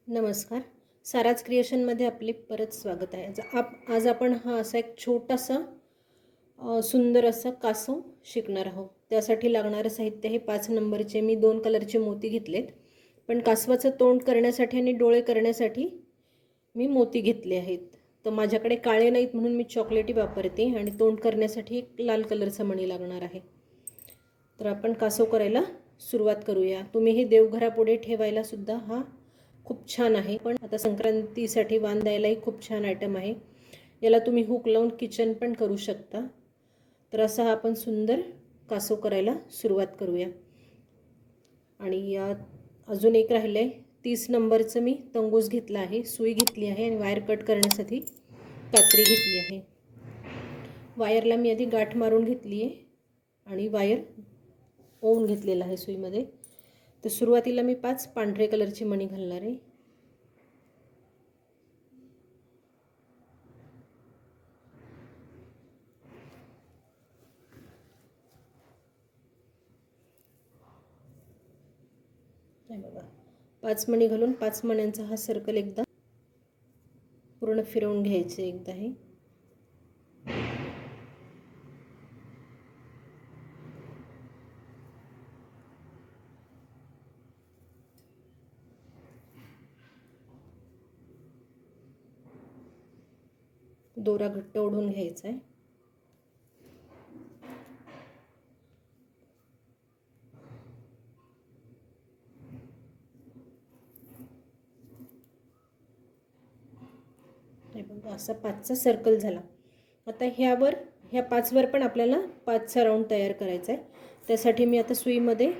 नमस्कार. साराज क्रिएशनमध्ये आपले परत स्वागत आहे. आज आपण हा असा एक छोटासा सुंदर असा कासव शिकणार आहोत. त्यासाठी लागणारं साहित्य हे 5 नंबरचे मी 2 कलरचे मोती घेतलेत. पण कासवाचं तोंड करण्यासाठी आणि डोळे करण्यासाठी मी मोती घेतले आहेत. तर माझ्याकडे काळे नाहीत म्हणून मी चॉकलेटी वापरते आणि तोंड करण्यासाठी एक लाल कलरचा मणी लागणार आहे. तर आपण कासव करायला सुरुवात करूया. तुम्ही हे देवघरापुढे ठेवायला सुद्धा हा खूप छान आहे. पण आता संक्रांतीसाठी वाण द्यायलाही खूप छान आयटम आहे. याला तुम्ही हुक लावून किचन पण करू शकता. तर असा आपण सुंदर कासव करायला सुरुवात करूया. आणि अजून एक राहिलं आहे. 30 नंबरचं मी तंगूस घेतला आहे, सुई घेतली आहे आणि वायर कट करण्यासाठी कात्री घेतली आहे. वायरला मी आधी गाठ मारून घेतली आहे आणि वायर ओवून घेतलेला आहे सुईमध्ये. तर सुरुवातीला मी 5 पांढरे कलरची मणी घालणार आहे. हे बघा, 5 मणी घालून 5 मण्यांचा हा सर्कल एकदा पूर्ण फिरवून घ्यायचे एकदा हे. दोरा घट्ट ओढून घ्यायचा आहे. हे बघा, असा 5चा सर्कल झाला. आता ह्या 5वर पण आपल्याला 5चा राऊंड तयार करायचा आहे. त्यासाठी मी आता सुईमध्ये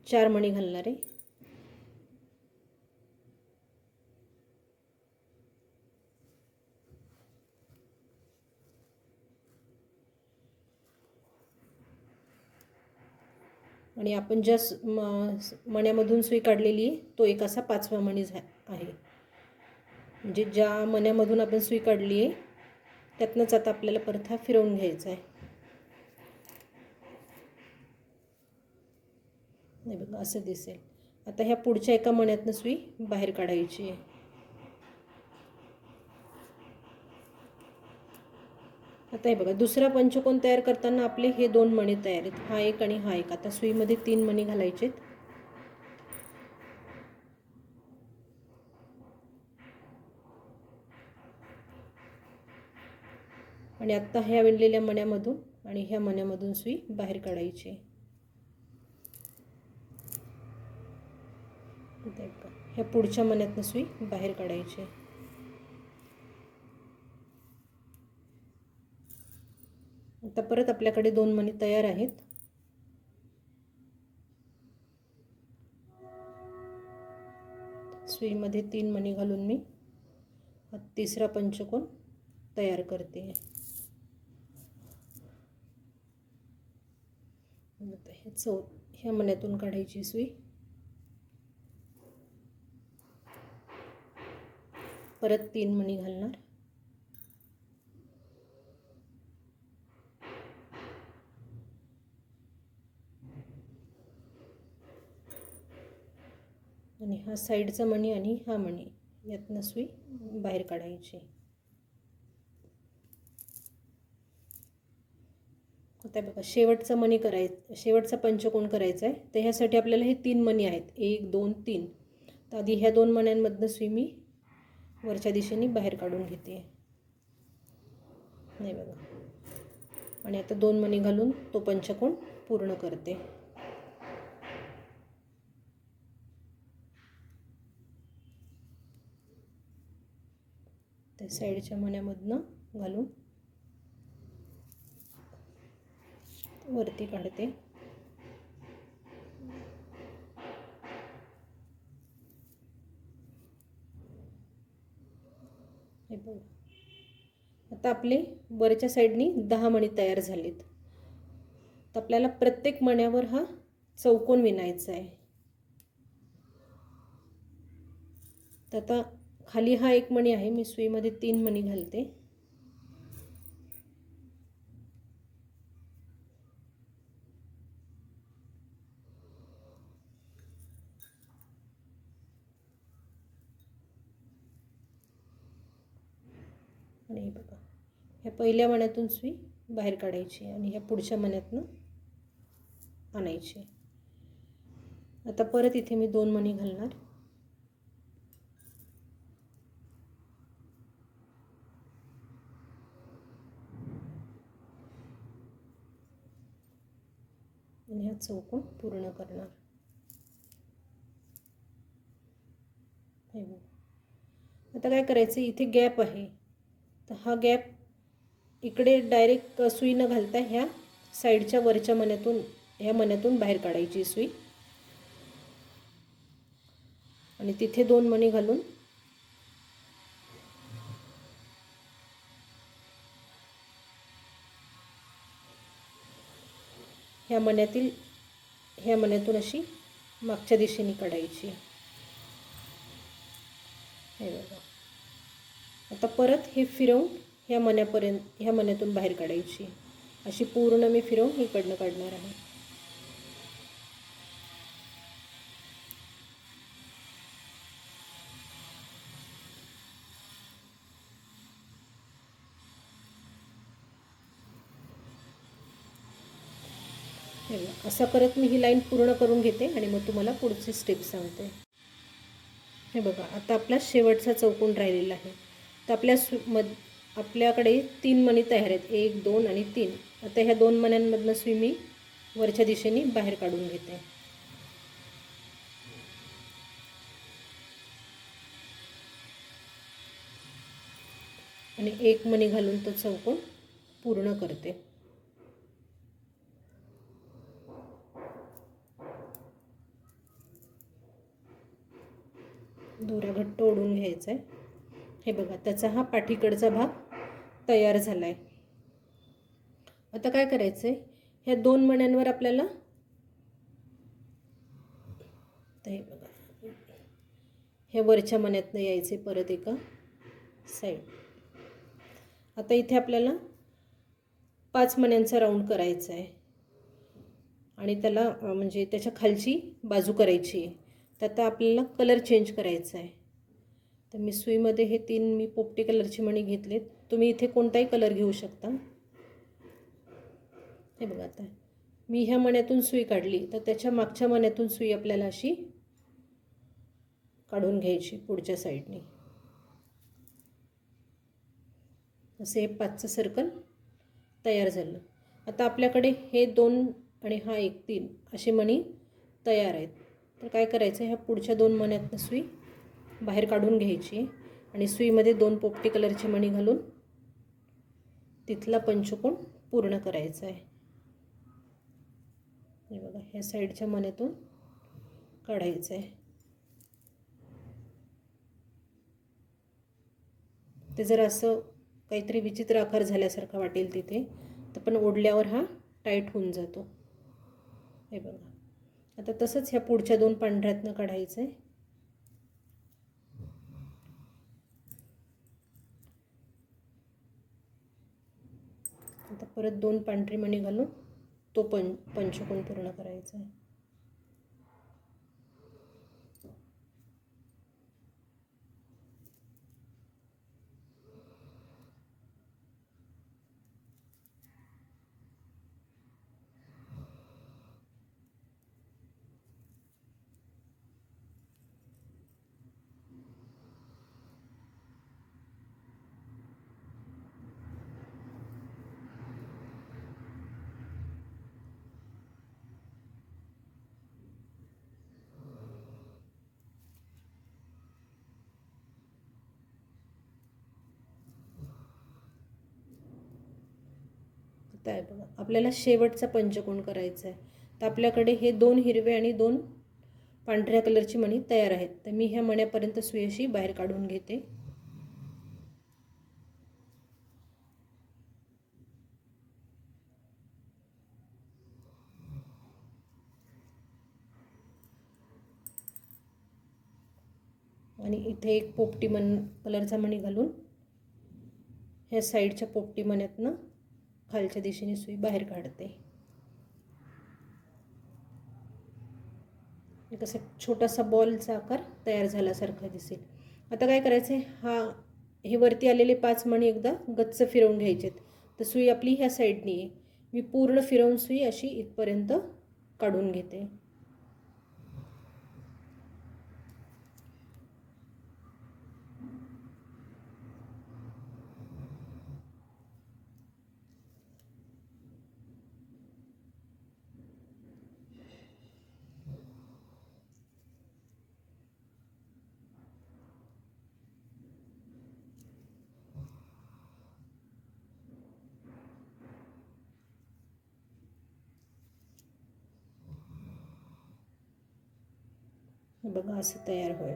4 मणी घालणार आहे. आणि आपण ज्या मण्यामधून सुई काढलेली आहे तो एक असा 5वा मणी आहे. म्हणजे ज्या मण्यामधून आपण सुई काढली आहे त्यातनंच आता आपल्याला परत हा फिरवून घ्यायचा आहे. हे बघा, असं दिसेल. आता ह्या पुढच्या एका मण्यातनं सुई बाहेर काढायची आहे. आता हे बघा, दुसरा पंचकोन तयार करताना आपले हे 2 मणी तयार आहेत, हा एक आणि हा एक. आता सुईमध्ये 3 मणी घालायचे आहेत. आणि आत्ता ह्या विणलेल्या मण्यामधून आणि ह्या मण्यामधून सुई बाहेर काढायची आहे. ह्या पुढच्या मण्यातनं सुई बाहेर काढायची आहे. आता परत आपल्याकडे 2 मणी तयार आहेत. सुईमध्ये 3 मणी घालून मी हा तिसरा पंचकोन तयार करते. ह्या मण्यातून काढायची सुई, परत 3 मणी घालणार आणि हा साईडचा मणी आणि हा मणी यातनं सुई बाहेर काढायची. आता बघा, शेवटचा मणी करायचा, शेवटचा पंचकोन करायचा आहे. तर ह्यासाठी आपल्याला हे 3 मणी आहेत, 1 2 3. तर आधी ह्या 2 मण्यांमधनं सुई मी वरच्या दिशेने बाहेर काढून घेते. नाही बघा, आणि आता 2 मणी घालून तो पंचकोन पूर्ण करते. त्या साईडच्या मण्यामधनं घालून वरती काढते. हे बघा, आता आपले वरच्या साईडनी 10 मणी तयार झालेत. तर आपल्याला प्रत्येक मण्यावर हा चौकोन विणायचा आहे. तर आता खाली हा एक मणी आहे, मी सुईमध्ये 3 मणी घालते. आणि हे बघा, ह्या पहिल्या मण्यातून सुई बाहेर काढायची आणि ह्या पुढच्या मण्यातनं आणायची. आता परत इथे मी 2 मणी घालणार. आणि हा चौकोन पूर्ण करणार. आता काय करायचं, इथे गॅप आहे तर हा गॅप इकडे डायरेक्ट सुई न घालता ह्या साईडच्या वरच्या मण्यातून, ह्या मण्यातून बाहेर काढायची सुई आणि तिथे 2 मणी घालून ह्या मण्यातून अशी मागच्या दिशेने काढायची. हे बघा. आता परत हे फिरवून ह्या मण्यातून बाहेर काढायची. अशी पूर्ण मी फिरवून इकडनं काढणार आहे. असं करत मी ही लाईन पूर्ण करून घेते आणि मग तुम्हाला पुढची स्टेप सांगते. हे बघा, आता आपला शेवटचा चौकोन राहिलेला आहे. तर आपल्याकडे 3 मणी तयार आहेत, 1 2 आणि 3. आता ह्या 2 मण्यांमधनं सुई मी वरच्या दिशेने बाहेर काढून घेते आणि 1 मणी घालून तो चौकोन पूर्ण करते. दोरा घट्ट ओढून घ्यायचा आहे. हे बघा, त्याचा हा पाठीकडचा भाग तयार झाला आहे. आता काय करायचं आहे, ह्या 2 मण्यांवर आपल्याला, तर हे बघा, ह्या वरच्या मण्यातनं यायचे परत एका साईड. आता इथे आपल्याला 5 मण्यांचा राऊंड करायचा आहे आणि त्याला म्हणजे त्याच्या खालची बाजू करायची आहे. तर आता आपल्याला कलर चेंज करायचा आहे. तर मी सुईमध्ये हे 3 मी पोपटी कलरची मणी घेतलेत. तुम्ही इथे कोणताही कलर घेऊ शकता. हे बघा, आता मी ह्या मण्यातून सुई काढली तर त्याच्या मागच्या मण्यातून सुई आपल्याला अशी काढून घ्यायची पुढच्या साईडने. असे हे 5चं सर्कल तयार झालं. आता आपल्याकडे हे 2 आणि हा 1 3 असे मणी तयार आहेत. तर काय करायचं, ह्या पुढच्या 2 मण्यातनं सुई बाहेर काढून घ्यायची आणि सुईमध्ये 2 पोपटी कलरचे मणी घालून तिथला पंचकोन पूर्ण करायचा आहे. हे बघा, ह्या साईडच्या मण्यातून काढायचं आहे. ते जर असं काहीतरी विचित्र आकार झाल्यासारखा वाटेल तिथे, तर पण ओढल्यावर हा टाईट होऊन जातो. हे बघा, आता तसंच ह्या पुढच्या 2 पांढऱ्यातनं काढायचं आहे. आता परत 2 पांढरी मणी घालून तो पंचकोन पूर्ण करायचा आहे. आता आहे बघा, आपल्याला शेवटचा पंचकोन करायचा आहे. तर आपल्याकडे हे 2 हिरवे आणि 2 पांढऱ्या कलरची मणी तयार आहेत. तर मी ह्या मण्यापर्यंत सुई अशी बाहेर काढून घेते. आणि इथे एक पोपटी कलरचा मणी घालून ह्या साईडच्या पोपटी मण्यातनं खालच्या दिशेने सुई बाहेर काढते. कसं छोटासा बॉलचा आकार तयार झाल्यासारखा दिसेल. आता काय करायचं आहे, हा हे वरती आलेले 5 मणी एकदा गच्च फिरवून घ्यायचेत. तर सुई आपली ह्या साईडनी आहे. मी पूर्ण फिरवून सुई अशी इथपर्यंत काढून घेते. बघा असं तयार होईल.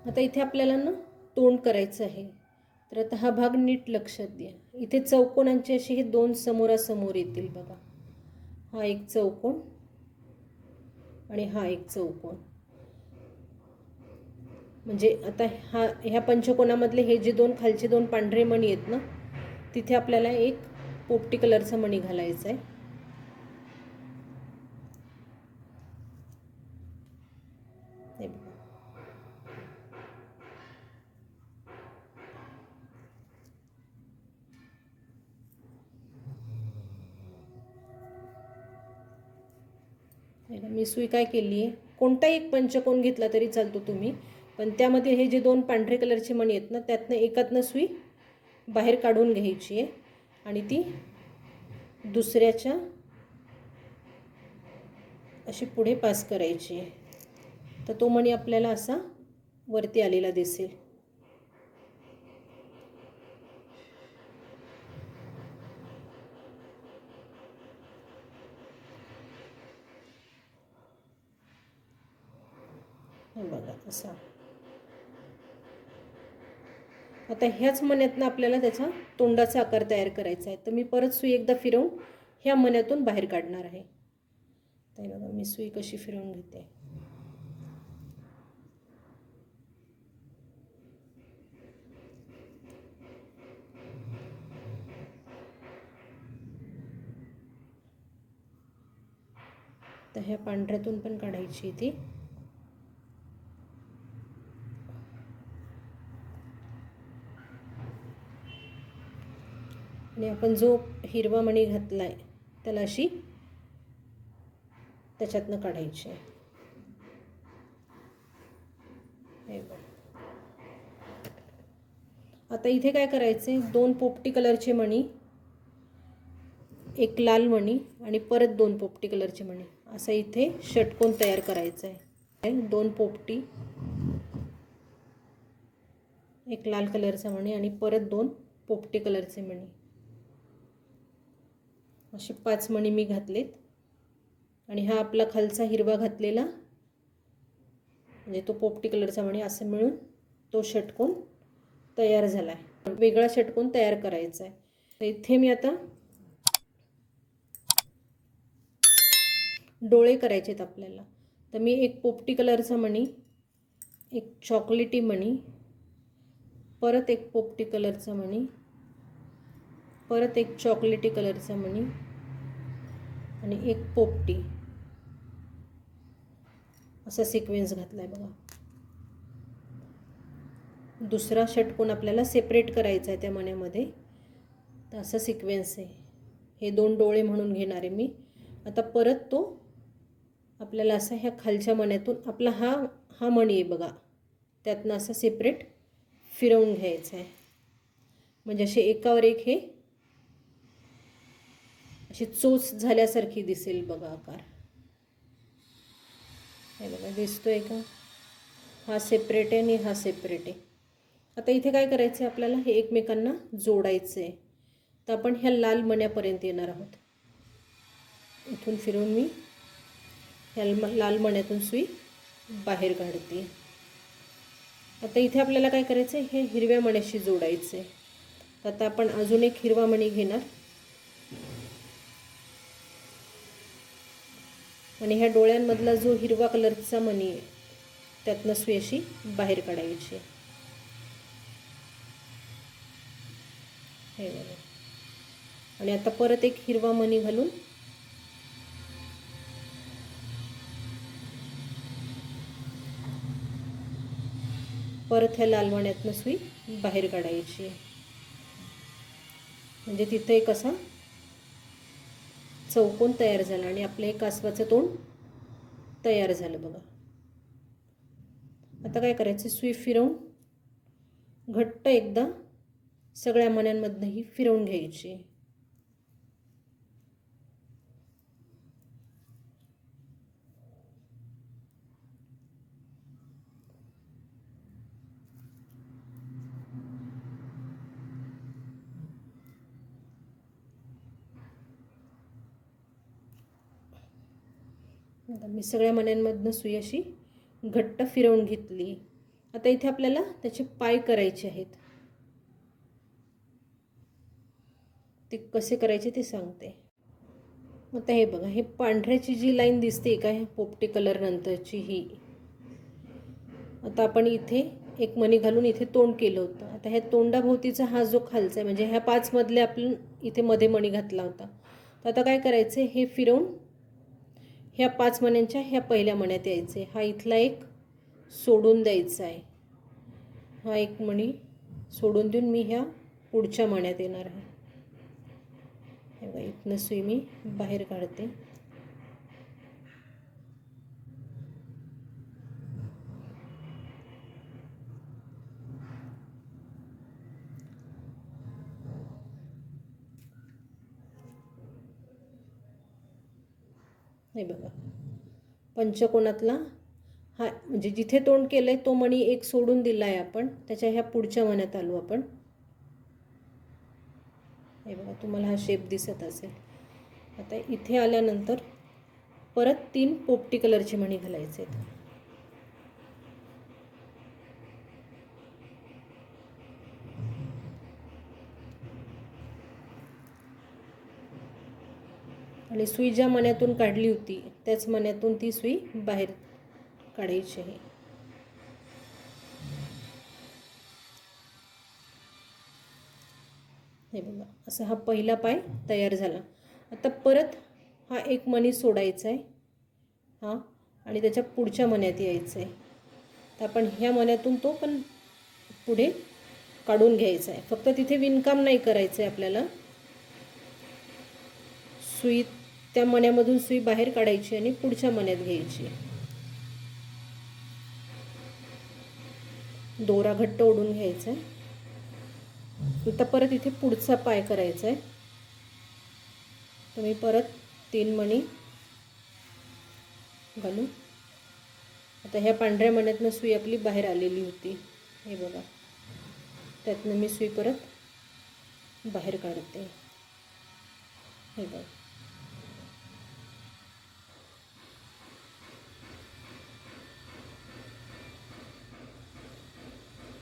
आता इथे आपल्याला ना तोंड करायचं आहे. तर आता हा भाग नीट लक्षात द्या. इथे चौकोनांचे असे हे 2 समोरासमोर येतील बघा. हा एक चौकोन आणि हा एक चौकोन. म्हणजे आता ह्या पंचकोनामधले हे जे 2 खालचे 2 पांढरे मणी आहेत ना, तिथे आपल्याला एक पोपटी कलरचा मणी घालायचा आहे. हे बघा. मी सुई काय केली आहे, कोणताही एक पंचकोन घेतला तरी चालतो तुम्ही, पण त्यामध्ये हे जे 2 पांढरे कलरचे मणी आहेत ना, त्यातनं एकातनं सुई बाहेर काढून घ्यायची आहे आणि ती दुसऱ्याच्या अशी पुढे पास करायची आहे. तर तो मणी आपल्याला असा वरती आलेला दिसेल. बघा असा. आता ह्याच मण्यातनं आपल्याला त्याचा तोंडाचा आकार तयार करायचा आहे. तर मी परत सुई एकदा फिरवून ह्या मण्यातून बाहेर काढणार आहे. तर बघा मी सुई कशी फिरवून घेते. तर ह्या पांढऱ्यातून पण काढायची ती. आणि आपण जो हिरवा मणी घातलाय त्याला अशी त्याच्यातनं काढायची आहे. आता इथे काय करायचे, 2 पोपटी कलरचे मणी, एक लाल मणी आणि परत 2 पोपटी कलरचे मणी, असं इथे षटकोन तयार करायचं आहे. 2 पोपटी, एक लाल कलरचा मणी आणि परत 2 पोपटी कलरचे मणी, असे 5 मणी मी घातलेत. आणि हा आपला खालचा हिरवा घातलेला म्हणजे तो पोपटी कलरचा मणी, असं मिळून तो षटकोन तयार झाला आहे. वेगळा षटकोन तयार करायचा आहे. तर इथे मी आता डोळे करायचे आहेत आपल्याला. तर मी एक पोपटी कलरचा मणी, एक चॉकलेटी मणी, परत एक पोपटी कलरचा मणी, परत एक चॉकलेटी कलरचा मणी आणि एक पोपटी, असा सिक्वेन्स घातलाय बघा. दुसरा षटकोन आपल्याला सेपरेट करायचा आहे त्या मण्यामध्ये. तर असा सिक्वेन्स आहे. हे 2 डोळे म्हणून घेणार आहे मी. आता परत तो आपल्याला असा ह्या खालच्या मण्यातून आपला हा मणी आहे बघा, त्यातनं असं सेपरेट फिरवून घ्यायचं आहे. म्हणजे असे एकावर एक हे अशी चोच झाल्यासारखी दिसेल बघा आकार. हे बघा दिसतोय का, हा सेपरेट आहे आणि हा सेपरेट आहे. आता इथे काय करायचं आहे आपल्याला, हे एकमेकांना जोडायचं आहे. तर आपण ह्या लाल मण्यापर्यंत येणार आहोत. इथून फिरवून मी ह्या लाल मण्यातून सुई बाहेर काढते. आता इथे आपल्याला काय करायचं आहे, हे हिरव्या मण्याशी जोडायचं आहे. तर आता आपण अजून एक हिरवा मणी घेणार आणि ह्या डोळ्यांमधला जो हिरवा कलरचा मणी आहे त्यातनं सुई अशी बाहेर काढायची. हे बघा. आणि आता परत एक हिरवा मणी घालून परत ह्या लाल मण्यातनं सुई बाहेर काढायची. म्हणजे तिथं एक असा चौकोन तयार झाला आणि आपलं हे कासवाचं तोंड तयार झालं बघा. आता काय करायचं, सुई फिरवून घट्ट एकदा सगळ्या मण्यांमधनं ही फिरवून घ्यायची. आता मी सगळ्या मण्यांमधनं सुई अशी घट्ट फिरवून घेतली. आता इथे आपल्याला त्याचे पाय करायचे आहेत. ते कसे करायचे ते सांगते. आता हे बघा, हे पांढऱ्याची जी लाईन दिसते का, हे पोपटी कलर नंतरची ही. आता आपण इथे एक मणी घालून इथे तोंड केलं होतं. आता ह्या तोंडाभोवतीचा हा जो खालचा आहे, म्हणजे ह्या 5 मधले आपण इथे मध्ये मणी घातला होता. तर आता काय करायचं, हे फिरवून ह्या 5 मण्यांच्या ह्या पहिल्या मण्यात यायचे. हा इथला एक सोडून द्यायचा आहे. हा एक मणी सोडून देऊन मी ह्या पुढच्या मण्यात येणार आहे. हे बघा, इथनं सुई मी बाहेर काढते. हे बघा, पंचकोनातला हा म्हणजे जिथे तोंड केलं आहे तो मणी एक सोडून दिला आहे आपण. त्याच्या ह्या पुढच्या मण्यात आलो आपण. हे बघा, तुम्हाला हा शेप दिसत असेल. आता इथे आल्यानंतर परत 3 पोपटी कलरचे मणी घालायचे आहेत. आणि सुई ज्या मण्यातून काढली होती त्याच मण्यातून ती सुई बाहेर काढायची आहे. हे बघा, असा हा पहिला पाय तयार झाला. आता परत हा एक मणी सोडायचा आहे हा, आणि त्याच्या पुढच्या मण्यात यायचं आहे. तर आपण ह्या मण्यातून तो पण पुढे काढून घ्यायचा आहे. फक्त तिथे विणकाम नाही करायचं आहे आपल्याला. सुई त्या मण्यामधून सुई बाहेर काढायची आणि पुढच्या मण्यात घ्यायची. दोरा घट्ट ओढून घ्यायचा आहे. आता परत इथे पुढचा पाय करायचा आहे. तर मी परत 3 मणी घालू. आता ह्या पांढऱ्या मण्यातनं सुई आपली बाहेर आलेली होती. हे बघा, त्यातनं मी सुई परत बाहेर काढते. हे बघा,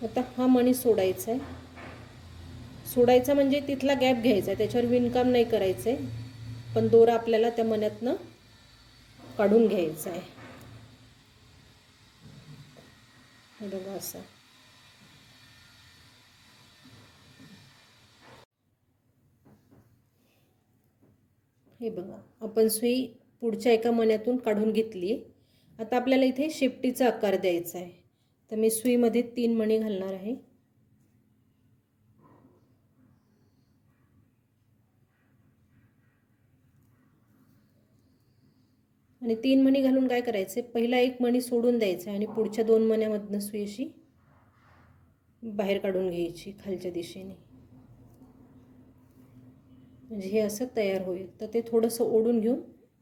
आता हा मणी सोडायचा आहे. सोडायचा म्हणजे तिथला गॅप घ्यायचा आहे, त्याच्यावर विणकाम नाही करायचं आहे. पण दोरा आपल्याला त्या मण्यातनं काढून घ्यायचा आहे. हे बघा असं. हे बघा, आपण सुई पुढच्या एका मण्यातून काढून घेतली. आता आपल्याला इथे शेपटीचा आकार द्यायचा आहे. तर मी सुईमध्ये 3 मणी घालणार आहे. आणि 3 मणी घालून काय करायचे, पहिला एक मणी सोडून द्यायचा आणि पुढच्या 2 मण्यामधनं सुई अशी बाहेर काढून घ्यायची खालच्या दिशेने. म्हणजे हे असं तयार होईल. तर ते थोडंसं ओढून घेऊन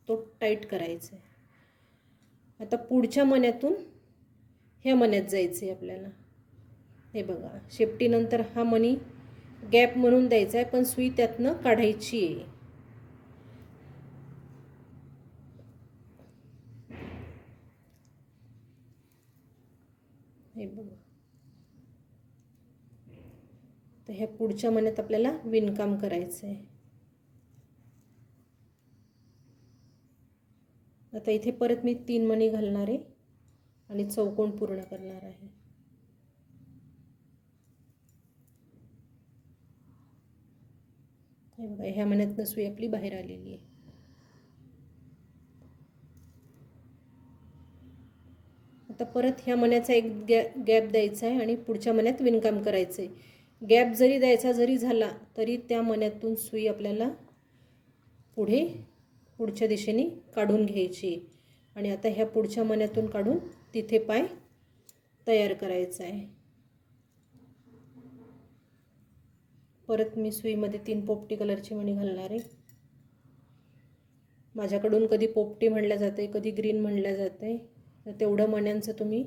तो टाईट करायचं आहे. आता पुढच्या मण्यातून ह्या मण्यात जायचं आहे आपल्याला. हे बघा, शेपटीनंतर हा मणी गॅप म्हणून द्यायचा आहे, पण सुई त्यातनं काढायची आहे. हे बघा, तर ह्या पुढच्या मण्यात आपल्याला विणकाम करायचं आहे. आता इथे परत मी 3 मणी घालणार आहे आणि चौकोन पूर्ण करणार आहे. हे बघा, ह्या मण्यातनं सुई आपली बाहेर आलेली आहे. आता परत ह्या मण्याचा एक गॅप द्यायचा आहे आणि पुढच्या मण्यात विणकाम करायचं आहे. गॅप जरी द्यायचा जरी झाला तरी त्या मण्यातून सुई आपल्याला पुढच्या दिशेने काढून घ्यायची आणि आता ह्या पुढच्या मण्यातून काढून तिथे पाय तयार करायचा आहे. परत मी सुईमध्ये 3 पोपटी कलरची मणी घालणार आहे. माझ्याकडून कधी पोपटी म्हणल्या जाते, कधी ग्रीन म्हणल्या जाते, तर तेवढं मण्यांचं तुम्ही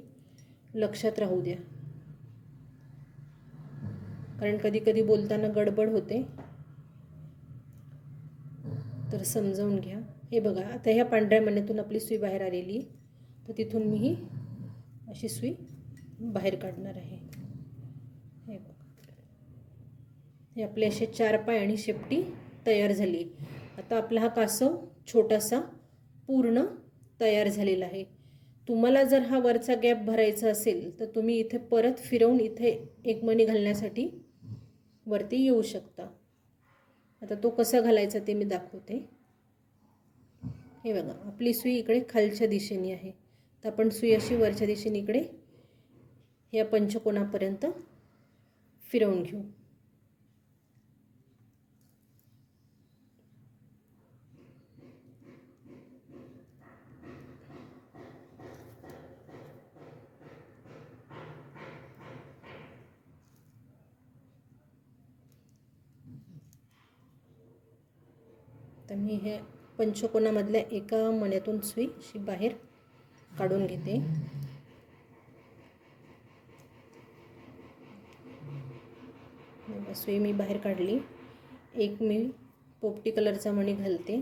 लक्षात राहू द्या, कारण कधी कधी बोलताना गडबड होते, तर समजावून घ्या. हे बघा, आता ह्या पांढऱ्या मण्यातून आपली सुई बाहेर आलेली, तर तिथून मी ही अशी सुई बाहेर काढणार आहे. हे बघा, हे आपले असे 4 पाय आणि शेपटी तयार झाली. आता आपला हा कासव छोटासा पूर्ण तयार झालेला आहे. तुम्हाला जर हा वरचा गॅप भरायचा असेल तर तुम्ही इथे परत फिरवून इथे एक मणी घालण्यासाठी वरती येऊ शकता. आता तो कसा घालायचा ते मी दाखवते. हे बघा, आपली सुई इकडे खालच्या दिशेने आहे, तर आपण सुई अशी वरच्या दिशेने इकडे या पंचकोनापर्यंत फिरवून घेऊ. तर मी हे पंचकोनामधल्या एका मण्यातून सुई अशी बाहेर काढून घेते. सुई मी बाहेर काढली. एक मी पोपटी कलरचा मणी घालते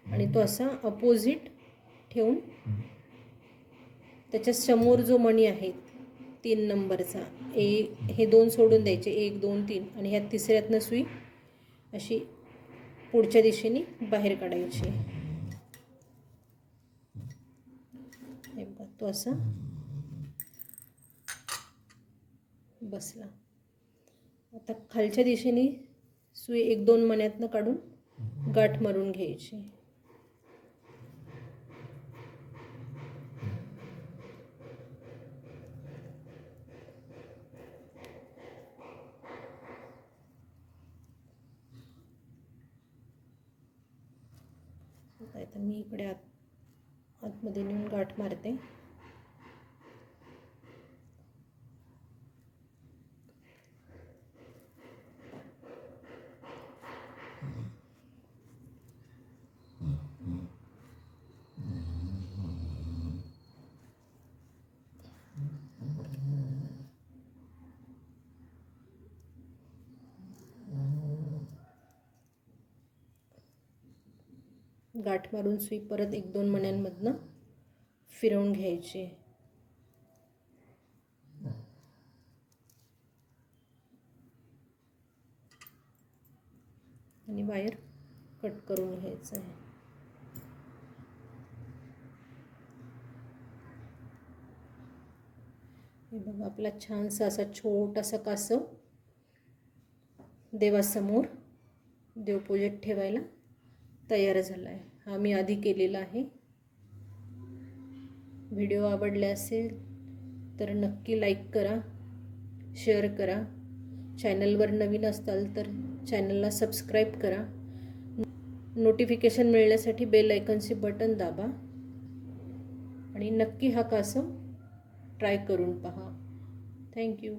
आणि तो असा अपोजिट ठेवून त्याच्या समोर जो मणी आहे 3 नंबरचा, हे 2 सोडून द्यायचे, 1 2 3, आणि ह्या तिसऱ्यातनं सुई अशी पुढच्या दिशेने बाहेर काढायची. हे बघा, तो असा बसला. आता खालच्या दिशेने सुई 1 2 मण्यातनं काढून गाठ मारून घ्यायची. आता मी इकडे आतमध्ये नेऊन गाठ मारते. गाठ मारून सुई परत 1 2 मण्यांमधनं फिरवून घ्यायची आणि वायर कट करून घ्यायचं आहे. हे बघा, आपला छानसा असा छोटासा कासव देवासमोर देवपूजेत ठेवायला तयार झाला आहे. हा मी आधी केलेला आहे. व्हिडिओ आवडला असेल तर नक्की लाईक करा, शेअर करा. चॅनलवर नवीन असाल तर चॅनलला सबस्क्राईब करा. नोटिफिकेशन मिळण्यासाठी बेल आयकॉनचे बटन दाबा आणि नक्की हा कासव ट्राय करून पहा. थँक्यू.